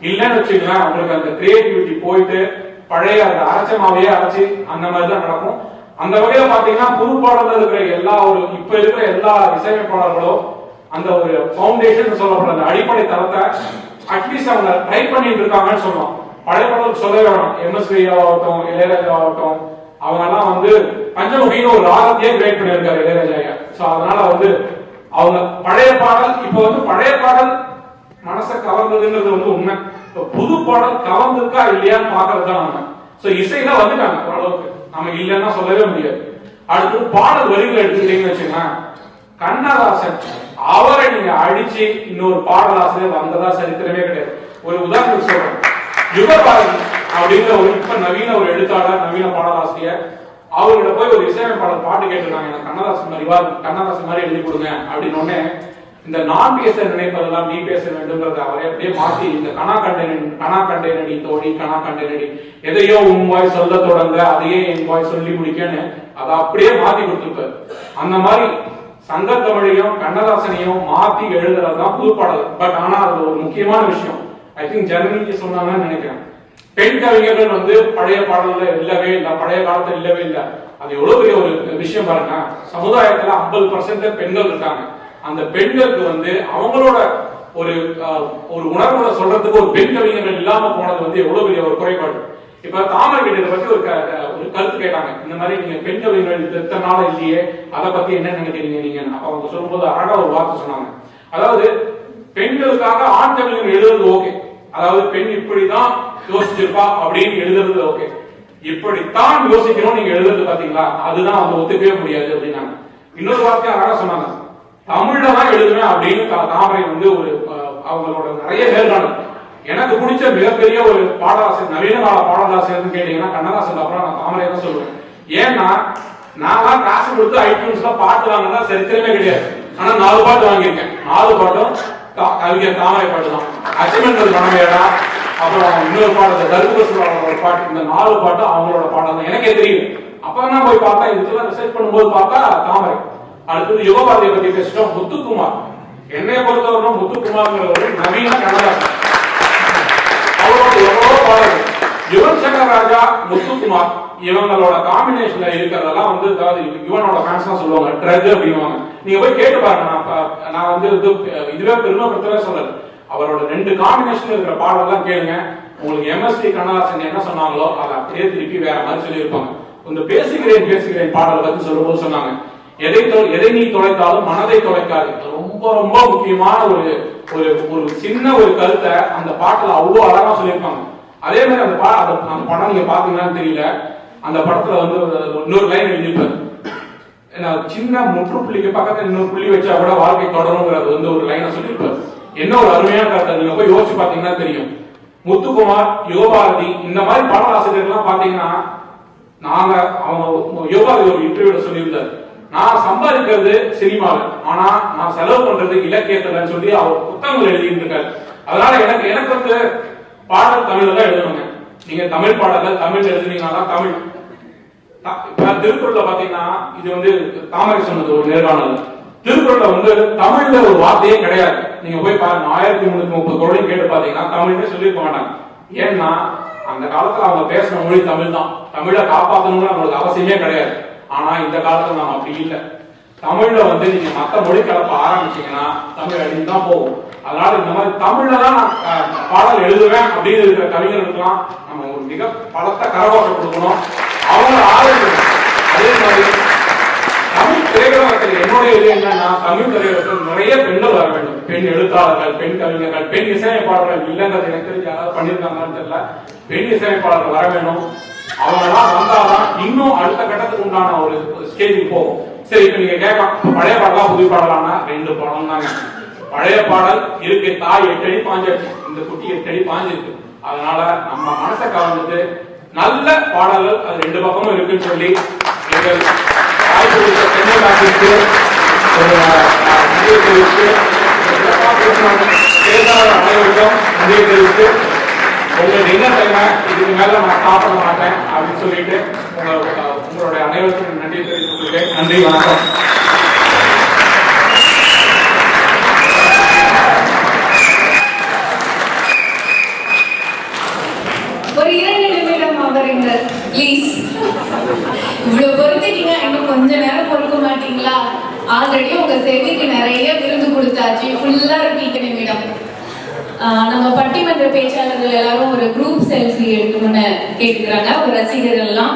இல்லைன்னு வச்சுக்கலாம், உங்களுக்கு அந்த கிரியேட்டிவிட்டி போயிட்டு பழைய அந்த அரைச்சமாவையே அரைச்சு அந்த மாதிரிதான் நடக்கும். அந்த வகையில பாத்தீங்கன்னா புது பாடல்ல இருக்கிற எல்லா ஒரு இப்ப இருக்கிற எல்லா இசையமைப்பாளர்களும் அந்த ஒரு பவுண்டேஷன் சொல்லப்படுற அந்த அடிப்படை தரத்தை அட்லீஸ்ட் அவங்க ட்ரை பண்ணிட்டு இருக்காங்கன்னு சொல்லலாம். பழைய பாடலுக்கு சொல்லவே வேணும், எம்எஸ்வி ஆகட்டும், இளையராஜா ஆகட்டும், அவங்க எல்லாம் வந்து பஞ்சமுகின்னு ஒரு ராகத்தையே கிரியேட் பண்ணியிருக்காரு இளையராஜா. சோ அதனால வந்து அவங்க பழைய பாடல் இப்ப வந்து பழைய பாடல் மனசை கவர்ந்ததுங்கிறது வந்து உண்மை. புது பாடல் கவர்ந்துருக்கா இல்லையான்னு பாக்குறதுதான் நம்ம. சோ இசையில வந்துட்டாங்க ஓரளவுக்கு, நம்ம இல்லைன்னா சொல்லவே முடியாது. அடுத்து பாடல் வரிகளை எடுத்துக்கிட்டீங்கன்னு வச்சுக்கோங்க, கண்ணதாசன் அவரை நீங்க அடிச்சு இன்னொரு பாடலாசிரியர் வந்ததா சரித்திரமே கிடையாது. ஒரு உதாரணத்துக்கு சொல்றேன், யுகபாரதி அப்படிங்கிற ஒரு இப்ப நவீன ஒரு எழுத்தாளர், நவீன பாடலாசிரியர், அவர்கிட்ட போய் ஒரு இசையமைப்பாளர் பாட்டு கேட்டிருக்காங்க, எனக்கு கண்ணதாசன் மாதிரி எழுதி கொடுங்க அப்படின்னு. இந்த நான் பேச நினைப்பதெல்லாம் நீ பேச வேண்டும்ன்றத அவரை அப்படியே மாத்தி இந்த கனா கண்டேனடி தோழி கனா கண்டேனடி எதையோ உன் வாய் சொல்ல தொடங்க அதையே என் வாய் சொல்லி முடிக்கன்னு அதை அப்படியே மாத்தி கொடுத்துருப்பாரு. அந்த மாதிரி சங்க தமிழையும் கண்ணதாசனையும் மாத்தி எழுதுறதுதான் புது பாடல். பட் ஆனா அது ஒரு முக்கியமான விஷயம். ஐ திங்க் ஜெர்மனி சொன்னாங்கன்னு நினைக்கிறேன். பெண் கவிஞர்கள் வந்து பழைய பாடல்ல இல்லவே இல்லை, பழைய காலத்துல இல்லவே இல்லை. அது எவ்வளவு பெரிய ஒரு விஷயம் பாருங்க. சமுதாயத்துல 50% பெண்கள் இருக்காங்க. அந்த பெண்களுக்கு வந்து அவங்களோட ஒரு ஒரு உணர்வுகளை சொல்றதுக்கு ஒரு பெண் கவிஞர்கள் இல்லாம போனது வந்து எவ்வளவு பெரிய ஒரு குறைபாடு. இப்ப தாமரை கட்டியதை பத்தி ஒரு கருத்து கேட்டாங்க. இந்த மாதிரி நீங்க பெண் கவிஞர்கள் எத்தனை நாள் இல்லையே, அதை பத்தி என்ன நினைக்கிறீங்க நீங்க? அவங்க சொல்லும்போது அழகா ஒரு வார்த்தை சொன்னாங்க. அதாவது பெண்களுக்காக ஆண் கவிஞர் எழுதுறது ஓகே, அதாவது பெண் இப்படிதான் யோசிச்சிருப்பா அப்படின்னு எழுதுறது ஓகே, இப்படித்தான் யோசிக்கணும் நீங்க எழுதுறது பாத்தீங்களா, அதுதான் வந்து ஒத்துக்கவே முடியாது அப்படின்னாங்க. இன்னொரு வார்த்தை அழகா சொன்னாங்க, தமிழ்ல தான் எழுதுவேன் அப்படின்னு தாமரை வந்து ஒரு அவங்களோட நிறைய நேர்காணல். எனக்கு பிடிச்ச மிகப்பெரிய ஒரு பாடலாசிரியர், நவீன கால பாடலாசிரியர்னு கேட்டீங்கன்னா கண்ணதாசன் அப்புறம் நான் தாமரையை தான் சொல்லுவேன். ஏன்னா நான் காசு கொடுத்து ஐடியூன்ஸ்ல பாட்டு வாங்கினா சரித்திரமே கிடையாது. ஆனா 4 பாட்டு வாங்கியிருக்கேன். 4 பாட்டும் கவிஞர் தாமரை பாட்டு தான். அச்சமென்றது மனமேடா, அப்புறம் இன்னொரு பாட்டு தர்மபுர பாட்டு, இந்த 4 பாட்டும் அவங்களோட பாடம் தான். எனக்கே தெரியும். அப்புறம் நான் போய் பார்த்தா இதுக்கெல்லாம் ரிசர்ச் பண்ணும்போது பார்த்தா தாமரை. அடுத்தது யுகபாரதியை பத்தி பேசிட்டோம். முத்துக்குமார், என்னைய பொறுத்தவரை முத்துக்குமார்ங்கிற ஒரு நவீன கண்ணதாசன். அவரோட எவ்வளவோ பாடல்கள், யுவன் சங்கர் ராஜா, முத்துக்குமார் இவங்களோட காம்பினேஷன்ல இருக்கிறதெல்லாம் வந்து யுவனோட ஃபேன்ஸ் தான் சொல்லுவாங்க ட்ரக் அப்படிங்குவாங்க. நீங்க போய் கேட்டு பாருங்க. நான் வந்து இதுவே பெருமைப்படுத்தவே சொல்லல. அவரோட 2 காம்பினேஷன் இருக்கிற பாடலாம் கேளுங்க. உங்களுக்கு எம்எஸ்டி கண்ணதாசன் என்ன சொன்னாங்களோ அதை அப்படியே திருப்பி வேற மாதிரி சொல்லியிருப்பாங்க. இந்த பேசுகிறேன் பாடலை பத்தி சொல்லும்போது சொன்னாங்க, எதை நீ தொலைத்தாலும் மனதை தொலைக்காது. ரொம்ப ரொம்ப முக்கியமான ஒரு ஒரு சின்ன ஒரு கருத்தை அந்த பாட்டுல அவ்வளவு அழகா சொல்லியிருப்பாங்க. அதே மாதிரி அந்த படம் நீங்க பாத்தீங்கன்னு தெரியல, அந்த படத்துல வந்து இன்னொரு லைன் எழுதியிருப்பாரு, சின்ன முற்றுப்புள்ளிக்கு பக்கத்துல இன்னொரு புள்ளி வச்சா கூட வாழ்க்கை தொடருங்கிறது வந்து ஒரு லைனை சொல்லியிருப்பாரு. என்ன ஒரு அருமையான கருத்தை நீங்க போய் யோசிச்சு பாத்தீங்கன்னா தெரியும். முத்துக்குமார், யுகபாரதி இந்த மாதிரி பாடலாசிரியர்கள்லாம் பாத்தீங்கன்னா, நாங்க அவங்க யுகபாரதி ஒரு இன்டர்வியூல சொல்லியிருந்தாரு, நான் சம்பாதிக்கிறது சினிமாவில், ஆனா நான் செலவு பண்றது இலக்கியத்துலன்னு சொல்லி அவர் புத்தகங்கள் எழுதிட்டு இருக்காரு. அதனால எனக்கு வந்து பாடல் தமிழ்ல தான் எழுதணுங்க. நீங்க தமிழ் பாடல்கள் தமிழ் எழுதுனீங்கன்னா தமிழ். திருக்குறள்ல பாத்தீங்கன்னா இது வந்து தாமரை சொன்னது ஒரு நேர்காணல். திருக்குறள்ல வந்து தமிழ்ல ஒரு வார்த்தையே கிடையாது. நீங்க போய் பாருங்க, 1330 குறளையும் கேட்டு பாத்தீங்கன்னா தமிழ்னே சொல்லியிருக்க மாட்டாங்க. ஏன்னா அந்த காலத்துல அவங்க பேசின மொழி தமிழ் தான். தமிழை காப்பாற்றணும்னு அவங்களுக்கு அவசியமே கிடையாது. ஆனா இந்த காலத்துல நம்ம அப்படி இல்லை. தமிழ்ல வந்து நீங்க மத்த மொழி கலப்ப ஆரம்பிச்சீங்கன்னா தமிழ் அழிந்து தான் போகும். அதனால இந்த மாதிரி தமிழ்ல தான் நான் பாடல் எழுதுவேன் அப்படின்னு இருக்கிற கவிஞர்களுக்கெல்லாம் நம்ம ஒரு மிக பலத்த கரகோஷம் கொடுக்கணும், அவங்க ஆதரிக்கணும். அதே மாதிரி தமிழ் திரையுலகத்தில் என்னுடைய இது என்னன்னா, தமிழ் திரையுலகத்தில் நிறைய பெண்கள் வர வேண்டும். பெண் எழுத்தாளர்கள், பெண் கவிஞர்கள், பெண் இசையமைப்பாளர்கள் இல்லைங்கிறது எனக்கு தெரிஞ்சு யாராவது பண்ணியிருக்காங்கன்னு தெரியல. பெண் இசையமைப்பாளர்கள் வர வேண்டும். அவங்க எல்லாம் வந்தாதான் இன்னும் அடுத்த கட்டத்துக்கு உண்டான ஒரு ஸ்டேஜுக்கு போகும். சரி, இப்ப நீங்க கேட்கலாம், பழைய பாடலா புதிய பாடலானா 2 பாடம் தாங்க. பழைய பாடல் இருக்கு, தாய் 8 அடி பாஞ்சிருக்கு, இந்த குட்டி 8 அடி பாஞ்சிருக்கு. அதனால நம்ம மனசை கலந்துட்டு நல்ல பாடல்கள் அது 2 பக்கமும் இருக்குன்னு சொல்லி எங்கள் சென்னை காட்டிற்கு ஒரு நன்றியை தெரிவித்து, அனைவருக்கும் நன்றியை தெரிவித்து, உங்களுக்கு என்ன தேவை இதுக்கு மேல நான் சாப்பிட மாட்டேன் அப்படின்னு சொல்லிட்டு உங்களுடைய அனைவருக்கும் நன்றி தெரிவித்துக் நன்றி, வணக்கம். ஒரு 2 நிமிடம் அமருங்கள் ப்ளீஸ். இவ்வளவு பொறுத்துட்டீங்க, இன்னும் கொஞ்ச நேரம் பொறுக்க மாட்டீங்களா? ஆல்ரெடி உங்க செவிக்கு நிறைய விருந்து கொடுத்தாச்சு, ஃபுல்லா இருக்கு நிமிடம். நம்ம பட்டிமன்ற பேச்சாளர்கள் எல்லாரும் ஒரு குரூப் செல்ஃபி எடுக்கணும்னு கேட்டுக்கிறாங்க, ஒரு ரசிகர்கள் எல்லாம்.